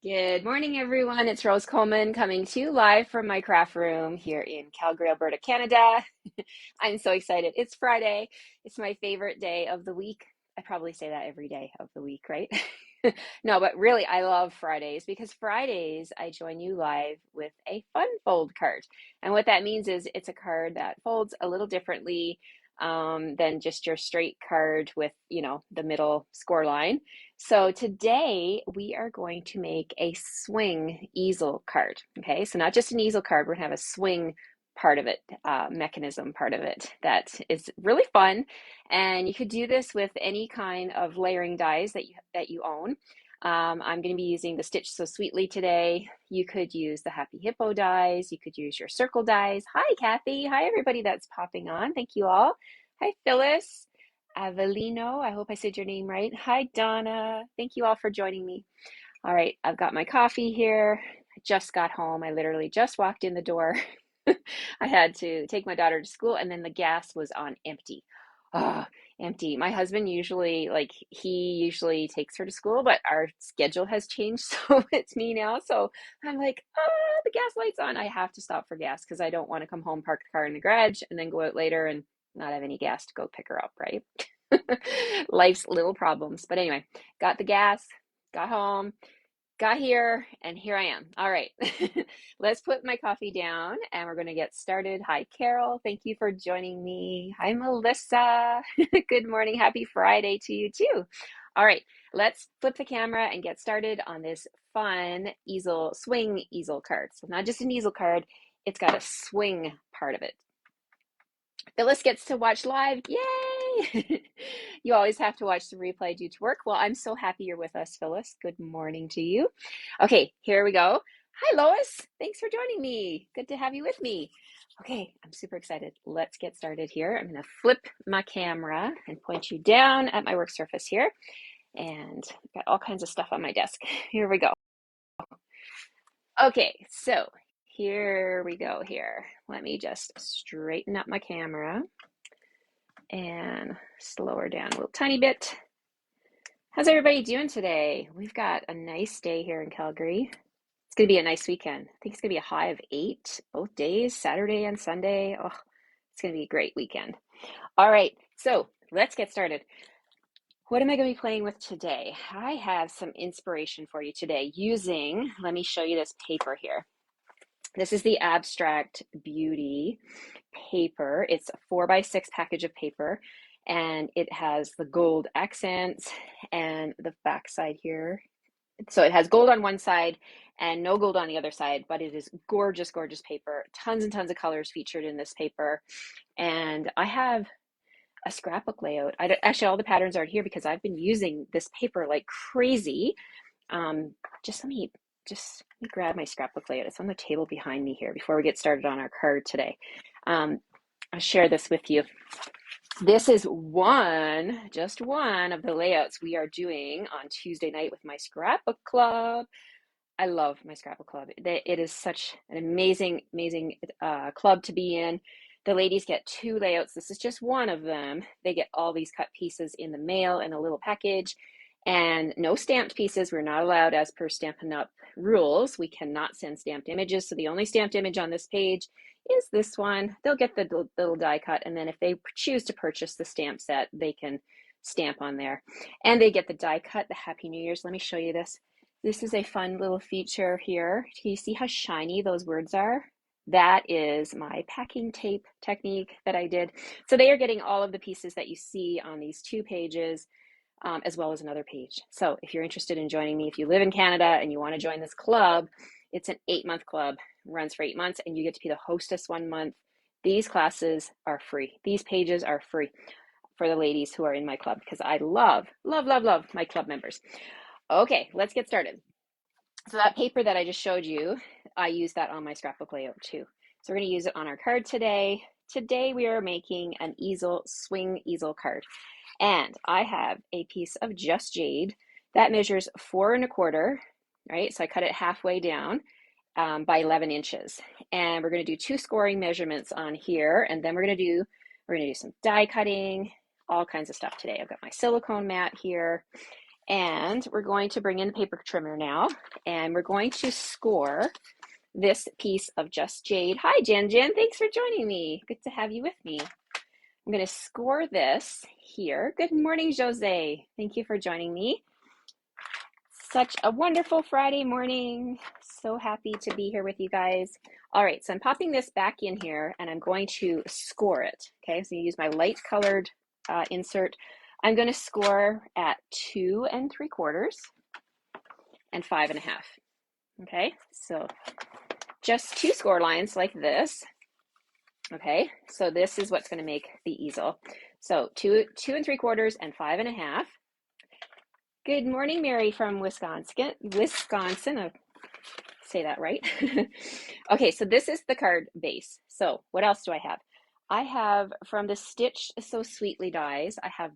Good morning, everyone. It's Rose Coleman coming to you live from my craft room here in Calgary, Alberta, Canada. I'm so excited. It's Friday. It's my favorite day of the week. I probably say that every day of the week, right? No, but really, I love Fridays because Fridays I join you live with a fun fold card. And what that means is it's a card that folds a little differently than just your straight card with, the middle score line. So today we are going to make a swing easel card. Okay, so not just an easel card, we're gonna have a swing part of it, mechanism part of it that is really fun. And you could do this with any kind of layering dies that you own. I'm going to be using the Stitch So Sweetly today. You could use the Happy Hippo dies. You could use your circle dies. Hi, Kathy. Hi, everybody that's popping on. Thank you all. Hi, Phyllis. Avelino, I hope I said your name right. Hi, Donna. Thank you all for joining me. All right, I've got my coffee here. I just got home. I literally just walked in the door. I had to take my daughter to school, and then the gas was on empty. Oh, empty. My husband usually, he usually takes her to school, but our schedule has changed, so it's me now. So I'm like, the gas light's on. I have to stop for gas because I don't want to come home, park the car in the garage, and then go out later and not have any gas to go pick her up, right? Life's little problems. But anyway, got the gas, got home, got here, and here I am. All right, let's put my coffee down and we're going to get started. Hi, Carol. Thank you for joining me. Hi, Melissa. Good morning. Happy Friday to you too. All right, let's flip the camera and get started on this fun swing easel card. So not just an easel card, it's got a swing part of it. Phyllis gets to watch live. Yay! You always have to watch the replay due to work. Well, I'm so happy you're with us, Phyllis. Good morning to you. Okay, here we go. Hi, Lois. Thanks for joining me. Good to have you with me. Okay, I'm super excited. Let's get started here. I'm going to flip my camera and point you down at my work surface here. And I've got all kinds of stuff on my desk. Here we go. Okay, so here we go here. Let me just straighten up my camera and slow her down a little tiny bit. How's everybody doing today? We've got a nice day here in Calgary. It's going to be a nice weekend. I think it's going to be a high of 8 both days, Saturday and Sunday. Oh, it's going to be a great weekend. All right, so let's get started. What am I going to be playing with today? I have some inspiration for you today let me show you this paper here. This is the Abstract Beauty paper. It's a 4x6 package of paper, and it has the gold accents and the back side here. So it has gold on one side and no gold on the other side, but it is gorgeous, gorgeous paper. Tons and tons of colors featured in this paper. And I have a scrapbook layout. Actually, all the patterns aren't here because I've been using this paper like crazy. Um, just let me grab my scrapbook layout. It's on the table behind me here before we get started on our card today. I'll share this with you. This is just one of the layouts we are doing on Tuesday night with my scrapbook club. I love my scrapbook club. It is such an amazing, amazing club to be in. The ladies get 2 layouts. This is just one of them. They get all these cut pieces in the mail in a little package, and no stamped pieces. We're not allowed, as per Stampin' Up! Rules. We cannot send stamped images. So the only stamped image on this page is this one. They'll get the little die cut, and then if they choose to purchase the stamp set, they can stamp on there. And they get the die cut, the Happy New Year's. Let me show you this. This is a fun little feature here. Can you see how shiny those words are? That is my packing tape technique that I did. So they are getting all of the pieces that you see on these 2 pages, as well as another page. So if you're interested in joining me, if you live in Canada and you want to join this club, it's an 8-month club, runs for 8 months, and you get to be the hostess 1 month. These classes are free. These pages are free for the ladies who are in my club because I love, love, love, love my club members. Okay, let's get started. So that paper that I just showed you, I use that on my scrapbook layout too. So we're going to use it on our card today. Today we are making an swing easel card. And I have a piece of Just Jade that measures 4 1/4, right? So I cut it halfway down by 11 inches. And we're going to do 2 scoring measurements on here. And then we're going to do some die cutting, all kinds of stuff today. I've got my silicone mat here. And we're going to bring in the paper trimmer now, and we're going to score this piece of Just Jade. Hi, Jen. Thanks for joining me. Good to have you with me. I'm going to score this here. Good morning, Jose. Thank you for joining me. Such a wonderful Friday morning. So happy to be here with you guys. All right, so I'm popping this back in here and I'm going to score it. Okay, so you use my light colored insert. I'm going to score at 2 3/4 and 5 1/2. Okay, so just 2 score lines like this. Okay, so this is what's going to make the easel. So 2 3/4 and 5 1/2. Good morning, Mary from Wisconsin. I'll say that right. Okay, so this is the card base. So what else do I have? I have from the Stitch So Sweetly dies, I have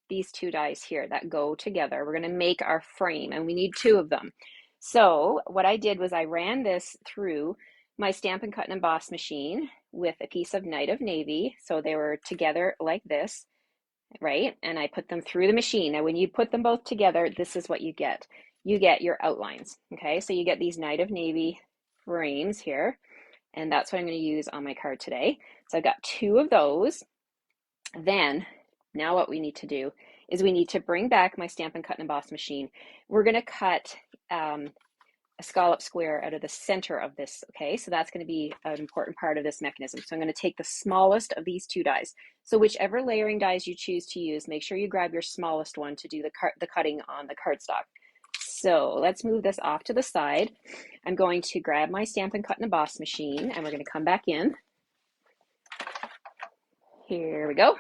these two dies here that go together. We're going to make our frame and we need 2 of them. So what I did was I ran this through my Stampin' Cut and Emboss machine with a piece of Night of Navy. So they were together like this, right? And I put them through the machine. Now, when you put them both together, this is what you get. You get your outlines, okay? So you get these Night of Navy frames here, and that's what I'm going to use on my card today. So I've got 2 of those. Then, now what we need to do is we need to bring back my Stampin' Cut and Emboss machine. We're going to cut a scallop square out of the center of this, okay? So that's going to be an important part of this mechanism. So I'm going to take the smallest of these 2 dies. So whichever layering dies you choose to use, make sure you grab your smallest one to do the cutting on the cardstock. So let's move this off to the side. I'm going to grab my Stampin' Cut and Emboss machine, and we're going to come back in. Here we go.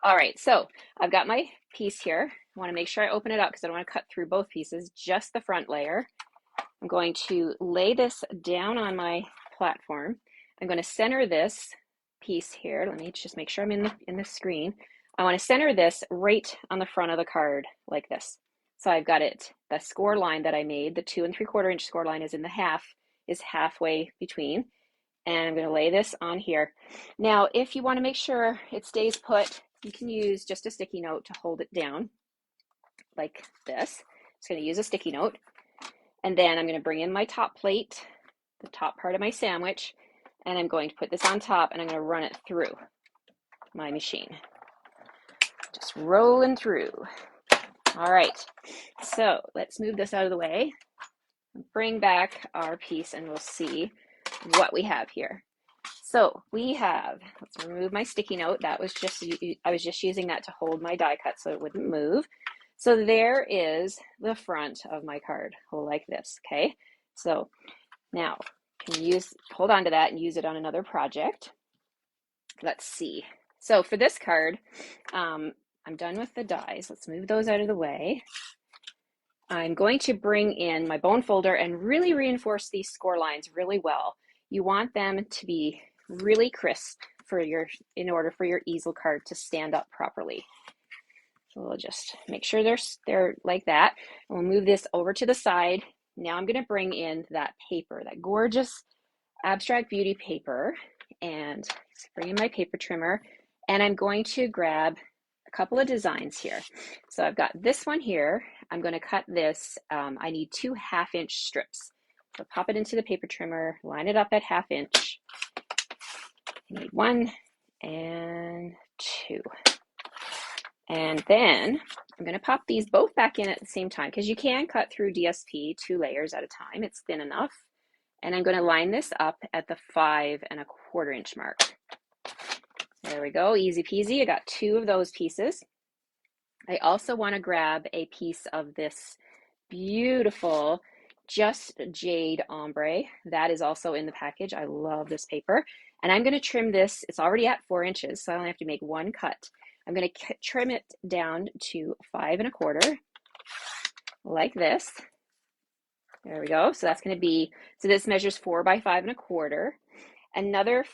All right, so I've got my piece here. I want to make sure I open it up because I don't want to cut through both pieces, just the front layer. I'm going to lay this down on my platform. I'm going to center this piece here. Let me just make sure I'm in the screen. I want to center this right on the front of the card like this. So I've got it, the score line that I made, the 2 3/4 inch score line is halfway between. And I'm going to lay this on here. Now, if you want to make sure it stays put, you can use just a sticky note to hold it down like this. I'm just going to use a sticky note. And then I'm going to bring in my top plate, the top part of my sandwich, and I'm going to put this on top and I'm going to run it through my machine. Just rolling through. All right, so let's move this out of the way. Bring back our piece and we'll see what we have here. So we have, let's remove my sticky note. That was just, I was just using that to hold my die cut so it wouldn't move. So there is the front of my card, like this, okay? So now, can you hold on to that and use it on another project. Let's see. So for this card, I'm done with the dies. Let's move those out of the way. I'm going to bring in my bone folder and really reinforce these score lines really well. You want them to be really crisp in order for your easel card to stand up properly. So we'll just make sure they're like that. We'll move this over to the side. Now I'm going to bring in that paper, that gorgeous Abstract Beauty paper, and bring in my paper trimmer, and I'm going to grab a couple of designs here. So I've got this one here. I'm going to cut this. I need 2 1/2-inch strips. So pop it into the paper trimmer, line it up at 1/2 inch. I need 1 and 2. And then I'm going to pop these both back in at the same time because you can cut through DSP 2 layers at a time. It's thin enough. And I'm going to line this up at the 5 1/4 inch mark. There we go, easy peasy. I got 2 of those pieces. I also want to grab a piece of this beautiful Just Jade ombre. That is also in the package. I love this paper. And I'm going to trim this. It's already at 4 inches, so I only have to make 1 cut. I'm going to trim it down to 5 1/4, like this. There we go. So that's going to be, so this measures 4 by 5 1/4. Another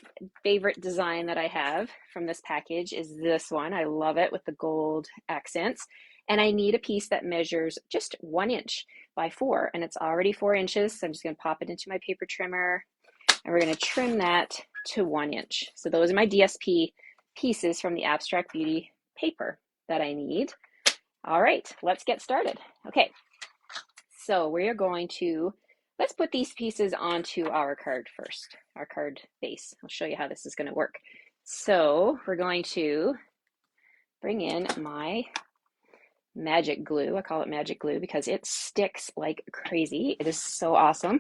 favorite design that I have from this package is this one. I love it with the gold accents. And I need a piece that measures just 1 inch by 4, and it's already 4 inches. So I'm just going to pop it into my paper trimmer, and we're going to trim that to 1 inch. So those are my DSP pieces from the Abstract Beauty paper that I need. All right, let's get started. Okay, so we are going to, let's put these pieces onto our card first, our card base. I'll show you how this is going to work. So we're going to bring in my magic glue. I call it magic glue because it sticks like crazy. It is so awesome.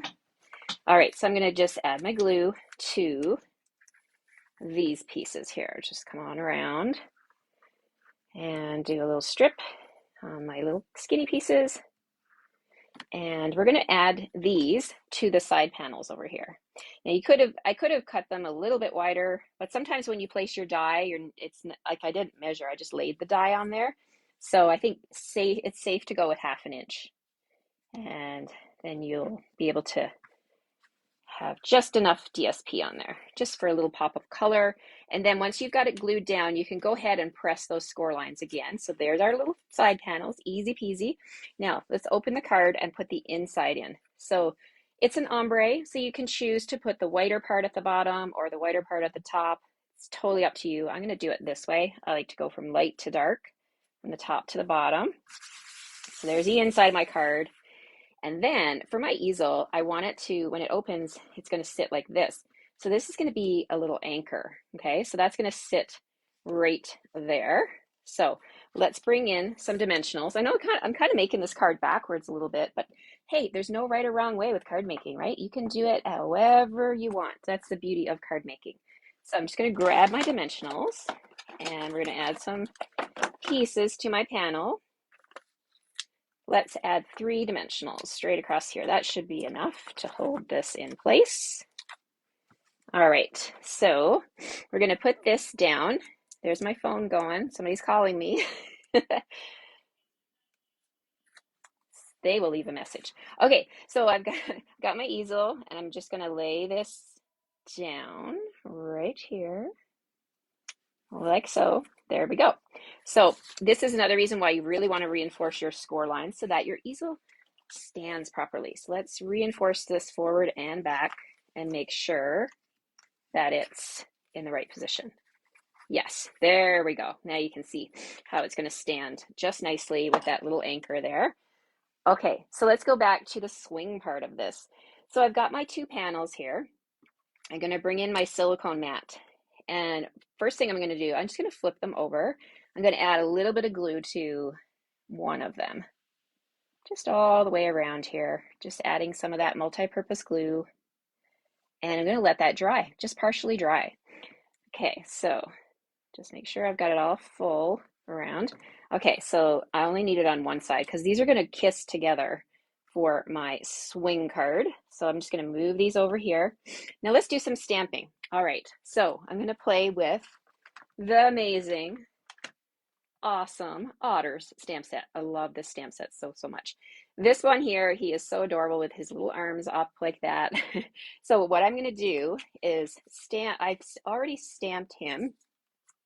All right, so I'm going to just add my glue to these pieces here. Just come on around and do a little strip on my little skinny pieces. And we're going to add these to the side panels over here. Now I could have cut them a little bit wider, but sometimes when you place your die, it's like I didn't measure, I just laid the die on there. So I think it's safe to go with 1/2 inch. And then you'll be able to have just enough DSP on there, just for a little pop of color. And then once you've got it glued down, you can go ahead and press those score lines again. So there's our little side panels, easy peasy. Now let's open the card and put the inside in. So it's an ombre, so you can choose to put the whiter part at the bottom or the whiter part at the top. It's totally up to you. I'm going to do it this way. I like to go from light to dark, from the top to the bottom. So there's the inside of my card. And then for my easel, I want it to, when it opens, it's going to sit like this. So this is going to be a little anchor. Okay, so that's going to sit right there. So let's bring in some dimensionals. I know I'm kind of making this card backwards a little bit, but hey, there's no right or wrong way with card making, right? You can do it however you want. That's the beauty of card making. So I'm just going to grab my dimensionals and we're going to add some pieces to my panel. Let's add 3 dimensionals straight across here. That should be enough to hold this in place. All right, so we're going to put this down. There's my phone going. Somebody's calling me. They will leave a message. Okay, so I've got my easel, and I'm just going to lay this down right here, like so. There we go. So this is another reason why you really want to reinforce your score lines so that your easel stands properly. So let's reinforce this forward and back and make sure that it's in the right position. Yes, there we go. Now you can see how it's going to stand just nicely with that little anchor there. Okay, so let's go back to the swing part of this. So I've got my 2 panels here. I'm going to bring in my silicone mat. And first thing I'm going to do, I'm just going to flip them over. I'm going to add a little bit of glue to one of them. Just all the way around here, just adding some of that multi-purpose glue. And I'm going to let that dry, just partially dry. Okay, so just make sure I've got it all full around. Okay, so I only need it on one side because these are going to kiss together for my swing card. So I'm just going to move these over here. Now let's do some stamping. All right, so I'm going to play with the amazing, awesome Otters stamp set. I love this stamp set so much. This one here, he is so adorable with his little arms up like that. So what I'm going to do is I've already stamped him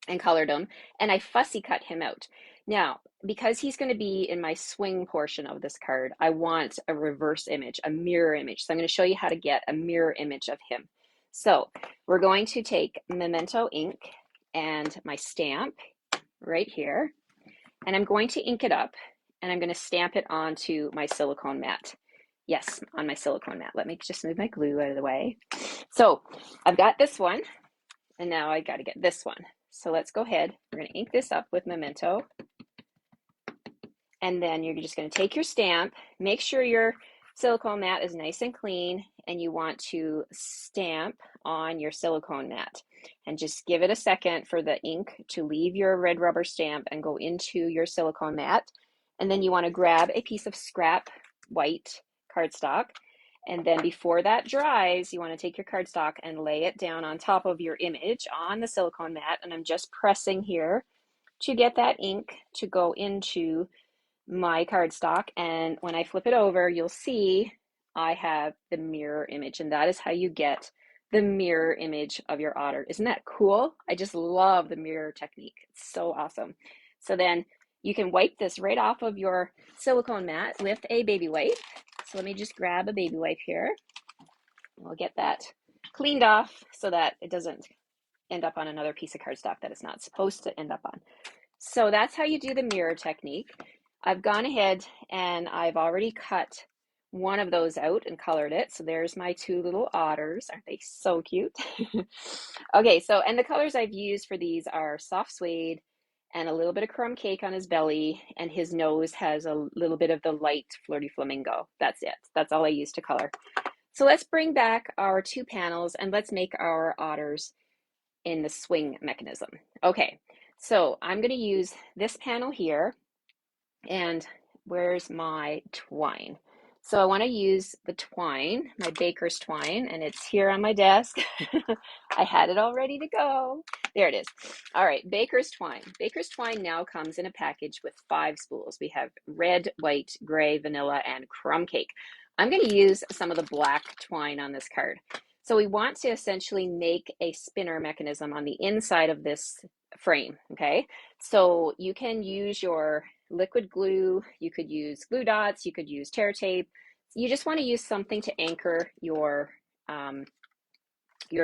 and colored him, and I fussy cut him out. Now, because he's going to be in my swing portion of this card, I want a reverse image, a mirror image. So I'm going to show you how to get a mirror image of him. So we're going to take Memento ink and my stamp right here, and I'm going to ink it up, and I'm going to stamp it onto my silicone mat. Yes, on my silicone mat. Let me just move my glue out of the way. So I've got this one, and now I got to get this one. So let's go ahead. We're going to ink this up with Memento. And then you're just going to take your stamp, make sure your silicone mat is nice and clean, and you want to stamp on your silicone mat. And just give it a second for the ink to leave your red rubber stamp and go into your silicone mat. And then you want to grab a piece of scrap white cardstock. And then before that dries, you want to take your cardstock and lay it down on top of your image on the silicone mat. And I'm just pressing here to get that ink to go into my cardstock. And when I flip it over, you'll see I have the mirror image. And that is how you get the mirror image of your otter. Isn't that cool? I just love the mirror technique. It's so awesome. So then you can wipe this right off of your silicone mat with a baby wipe. So let me just grab a baby wipe here. We'll get that cleaned off so that it doesn't end up on another piece of cardstock that it's not supposed to end up on. So that's how you do the mirror technique. I've gone ahead and I've already cut one of those out and colored it. So there's my two little otters. Aren't they so cute? Okay, so, and the colors I've used for these are soft suede and a little bit of crumb cake on his belly, and his nose has a little bit of the light flirty flamingo. That's it. That's all I use to color. So let's bring back our two panels and let's make our otters in the swing mechanism. Okay, so I'm going to use this panel here, and where's my twine? So I want to use the twine, my baker's twine, and it's here on my desk. I had it all ready to go. There it is. All right, baker's twine. Baker's twine now comes in a package with 5 spools. We have red, white, gray, vanilla, and crumb cake. I'm going to use some of the black twine on this card. So we want to essentially make a spinner mechanism on the inside of this frame, okay? So you can use your liquid glue, you could use glue dots, you could use tear tape. You just want to use something to anchor your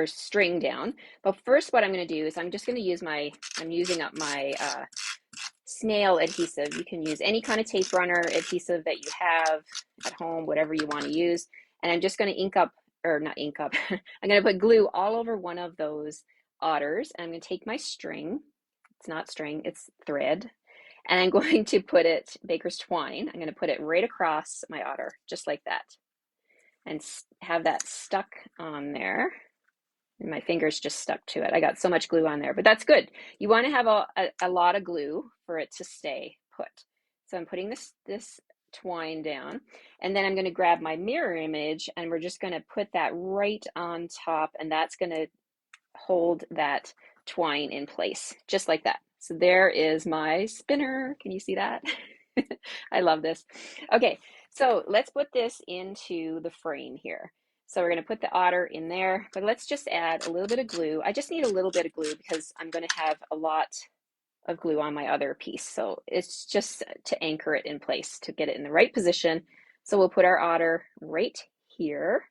string down. But first what I'm going to do is I'm just going to use I'm using up my snail adhesive. You can use any kind of tape runner adhesive that you have at home, whatever you want to use. And I'm just going to ink up, or not ink up, I'm going to put glue all over one of those otters. And I'm going to take my string. It's not string, it's thread. And I'm going to put it, baker's twine, I'm going to put it right across my otter, just like that. And have that stuck on there. And my fingers just stuck to it. I got so much glue on there, but that's good. You want to have a lot of glue for it to stay put. So I'm putting this twine down, and then I'm going to grab my mirror image, and we're just going to put that right on top, and that's going to hold that twine in place, just like that. So there is my spinner. Can you see that? I love this. Okay, so let's put this into the frame here. So we're going to put the otter in there, but let's just add a little bit of glue. I just need a little bit of glue because I'm going to have a lot of glue on my other piece. So it's just to anchor it in place, to get it in the right position. So we'll put our otter right here.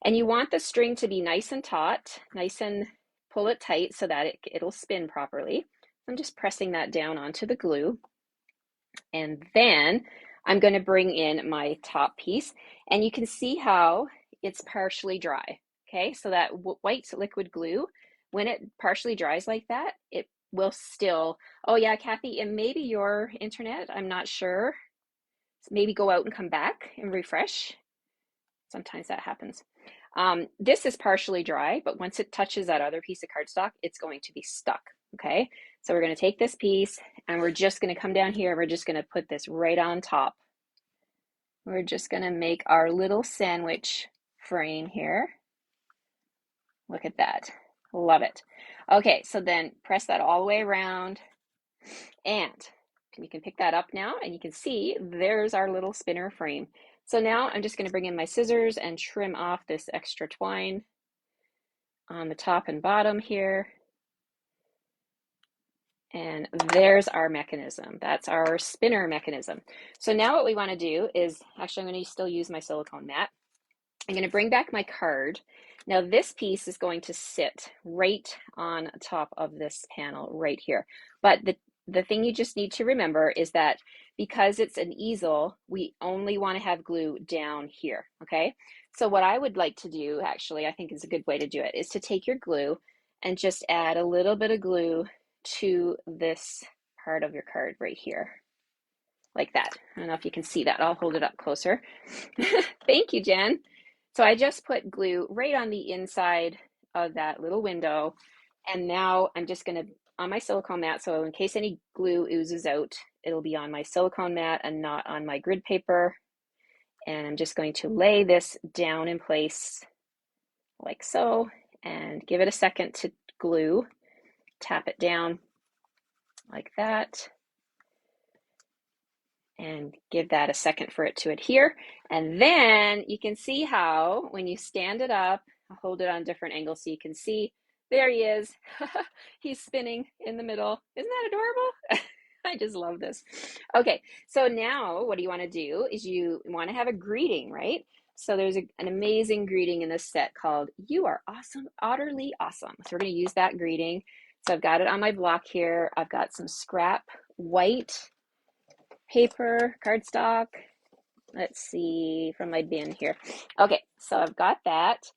And you want the string to be nice and taut, nice and pull it tight so that it'll spin properly. I'm just pressing that down onto the glue. And then I'm going to bring in my top piece, and you can see how it's partially dry. Okay, so that white liquid glue, when it partially dries like that, it will still, oh yeah, Kathy, and maybe your internet, I'm not sure. Maybe go out and come back and refresh. Sometimes that happens. This is partially dry, but once it touches that other piece of cardstock, it's going to be stuck, okay? So we're going to take this piece, and we're just going to come down here, and we're just going to put this right on top. We're just going to make our little sandwich frame here. Look at that. Love it. Okay, so then press that all the way around, and you can pick that up now, and you can see there's our little spinner frame. So now I'm just going to bring in my scissors and trim off this extra twine on the top and bottom here. And there's our mechanism. That's our spinner mechanism. So now what we want to do is, actually I'm going to still use my silicone mat. I'm going to bring back my card. Now this piece is going to sit right on top of this panel right here. But the thing you just need to remember is that because it's an easel, we only want to have glue down here, okay? So what I would like to do, actually, I think is a good way to do it, is to take your glue and just add a little bit of glue to this part of your card right here, like that. I don't know if you can see that. I'll hold it up closer. Thank you, Jen. So I just put glue right on the inside of that little window. And now I'm just going to, on my silicone mat, so in case any glue oozes out, it'll be on my silicone mat and not on my grid paper. And I'm just going to lay this down in place like so, and give it a second to glue. Tap it down like that. And give that a second for it to adhere. And then you can see how when you stand it up, I'll hold it on different angles so you can see, there he is. He's spinning in the middle. Isn't that adorable? I just love this. Okay, so now what you want to do is you want to have a greeting, right? So there's an amazing greeting in this set called "You Are Awesome, Utterly Awesome." So we're going to use that greeting. So I've got it on my block here. I've got some scrap white paper, cardstock. Let's see from my bin here. Okay, so I've got that,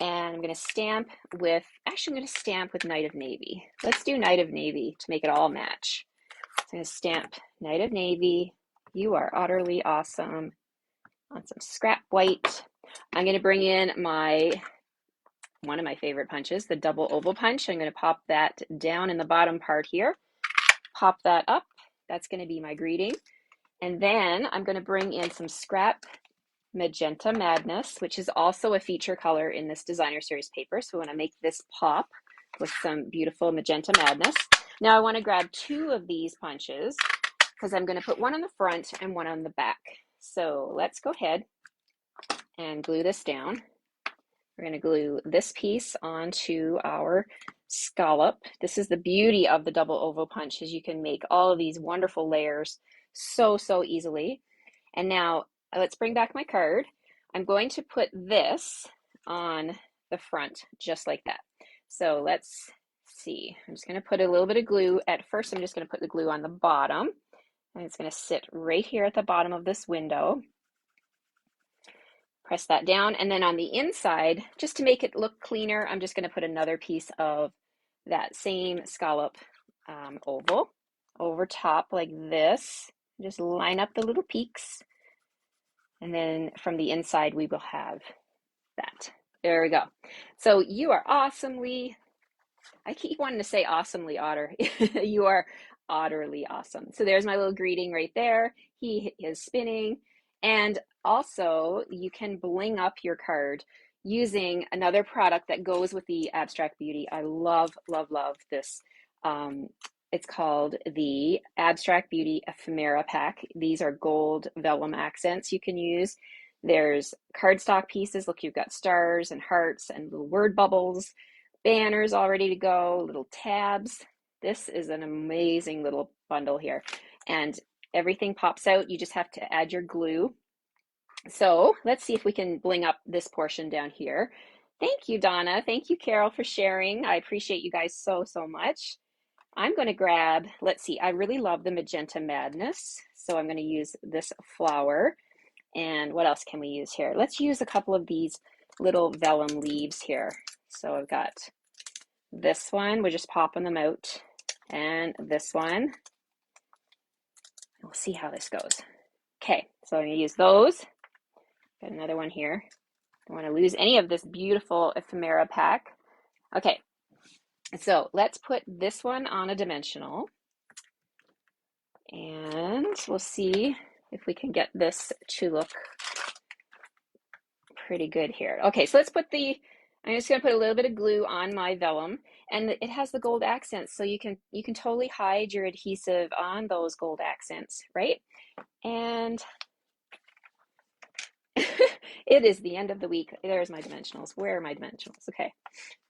and I'm going to stamp with, actually I'm going to stamp with Night of Navy. Let's do Night of Navy to make it all match. So I'm going to stamp Night of Navy. You are utterly awesome on some scrap white. I'm going to bring in one of my favorite punches, the double oval punch. I'm going to pop that down in the bottom part here. Pop that up. That's going to be my greeting. And then I'm going to bring in some scrap Magenta Madness, which is also a feature color in this designer series paper. So I want to make this pop with some beautiful Magenta Madness. Now I want to grab two of these punches because I'm going to put one on the front and one on the back. So let's go ahead and glue this down. We're going to glue this piece onto our scallop. This is the beauty of the double oval punch, is you can make all of these wonderful layers so easily. And now let's bring back my card. I'm going to put this on the front just like that. So let's see. I'm just going to put a little bit of glue. At first, I'm just going to put the glue on the bottom, and it's going to sit right here at the bottom of this window. Press that down, and then on the inside, just to make it look cleaner, I'm just going to put another piece of that same scallop oval over top like this. Just line up the little peaks, and then from the inside we will have that. There we go. So you are awesomely, I keep wanting to say awesomely otter. You are otterly awesome. So there's my little greeting right there. He is spinning. And also you can bling up your card using another product that goes with the Abstract Beauty. I love this. It's called the Abstract Beauty Ephemera Pack. These are gold vellum accents you can use. There's cardstock pieces. Look, you've got stars and hearts and little word bubbles, banners all ready to go, little tabs. This is an amazing little bundle here. And everything pops out. You just have to add your glue. So let's see if we can bling up this portion down here. Thank you, Donna. Thank you, Carol, for sharing. I appreciate you guys so much. I'm going to grab, let's see, I really love the Magenta Madness. So I'm going to use this flower. And what else can we use here? Let's use a couple of these little vellum leaves here. So I've got this one, we're just popping them out, and this one. We'll see how this goes. Okay, so I'm going to use those. Got another one here. Don't want to lose any of this beautiful ephemera pack. Okay, so let's put this one on a dimensional, and we'll see if we can get this to look pretty good here. Okay, so let's put I'm just going to put a little bit of glue on my vellum, and it has the gold accents, so you can totally hide your adhesive on those gold accents, right? And it is the end of the week. There's my dimensionals. Where are my dimensionals? Okay,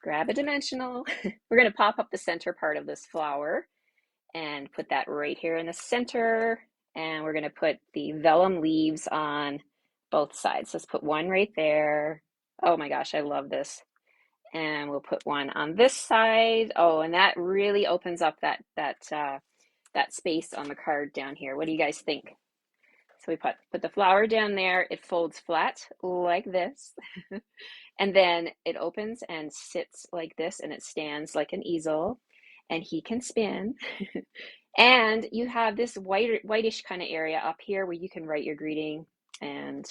grab a dimensional. We're going to pop up the center part of this flower and put that right here in the center, and we're going to put the vellum leaves on both sides. Let's put one right there. Oh my gosh, I love this. And we'll put one on this side. Oh, and that really opens up that space on the card down here. What do you guys think? So we put the flower down there. It folds flat like this. And then it opens and sits like this, and it stands like an easel, and he can spin. And you have this whitish kind of area up here where you can write your greeting, and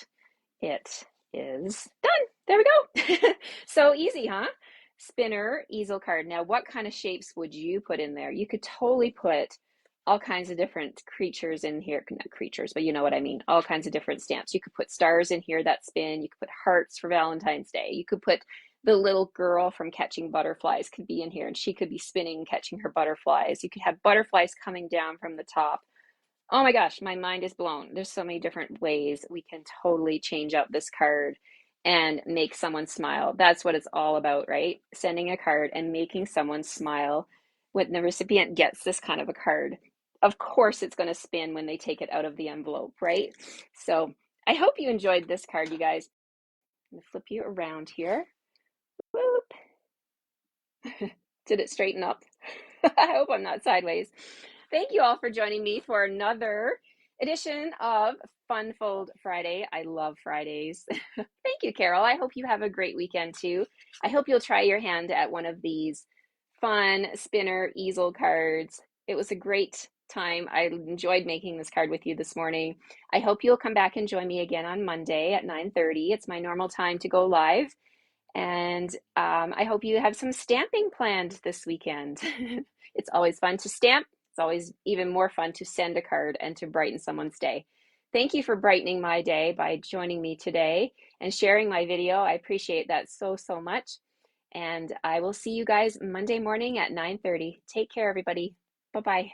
it is done. There we go. So easy, huh? Spinner, easel card. Now, what kind of shapes would you put in there? You could totally put all kinds of different creatures in here. Not creatures, but you know what I mean. All kinds of different stamps. You could put stars in here that spin. You could put hearts for Valentine's Day. You could put the little girl from Catching Butterflies could be in here, and she could be spinning, catching her butterflies. You could have butterflies coming down from the top. Oh my gosh, my mind is blown. There's so many different ways we can totally change up this card and make someone smile. That's what it's all about, right? Sending a card and making someone smile when the recipient gets this kind of a card. Of course, it's going to spin when they take it out of the envelope, right? So I hope you enjoyed this card, you guys. I'm going to flip you around here. Whoop. Did it straighten up? I hope I'm not sideways. Thank you all for joining me for another edition of Funfold Friday. I love Fridays. Thank you, Carol. I hope you have a great weekend too. I hope you'll try your hand at one of these fun spinner easel cards. It was a great time. I enjoyed making this card with you this morning. I hope you'll come back and join me again on Monday at 9:30. It's my normal time to go live. And I hope you have some stamping planned this weekend. It's always fun to stamp. It's always even more fun to send a card and to brighten someone's day. Thank you for brightening my day by joining me today and sharing my video. I appreciate that so, so much. And I will see you guys Monday morning at 9:30. Take care, everybody. Bye-bye.